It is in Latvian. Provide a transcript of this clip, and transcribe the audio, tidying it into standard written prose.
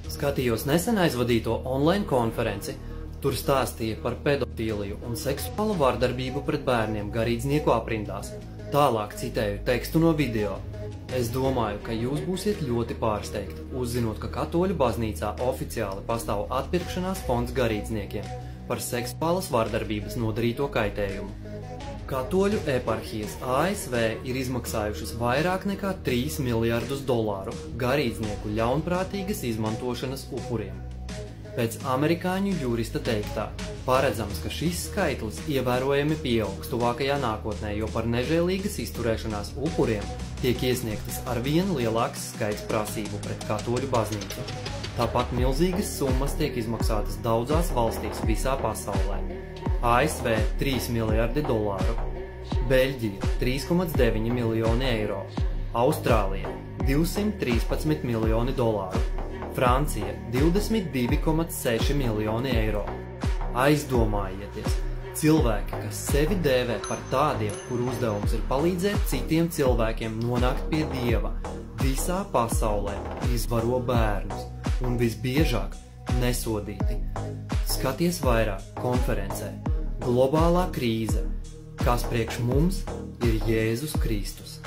Skatījos nesen aizvadīto online konferenci. Tur stāstīja par pedofīliju un seksuālu vardarbību pret bērniem garīdznieku aprindās. Tālāk citēju tekstu no video. Es domāju, ka jūs būsiet ļoti pārsteigti, uzzinot, ka Katoļu baznīcā oficiāli pastāv atpirkšanās fonds garīdzniekiem par seksuālas vardarbības nodarīto kaitējumu. Katoļu eparhijas ASV ir izmaksājušas vairāk nekā $3 miljardus garīdznieku ļaunprātīgas izmantošanas upuriem. Pēc amerikāņu jurista teiktā, paredzams, ka šis skaitlis ievērojami pieaugs tuvākajā nākotnē, jo par nežēlīgas izturēšanās upuriem tiek iesniegtas arvien lielāks skaits prasību pret Katoļu baznīcu. Tāpat milzīgas summas tiek izmaksātas daudzās valstīs visā pasaulē. ASV $3 miljardi, Beļģija $3,9 miljoni, Austrālija $213 miljoni, Francija $22,6 miljoni. Aizdomājieties, cilvēki, kas sevi dēvē par tādiem, kur uzdevums ir palīdzēt citiem cilvēkiem nonākt pie Dieva, visā pasaulē izvaro bērnus un visbiežāk nesodīti. Skaties vairāk konferencē Globālā krīze, kas priekš mums ir Jēzus Kristus.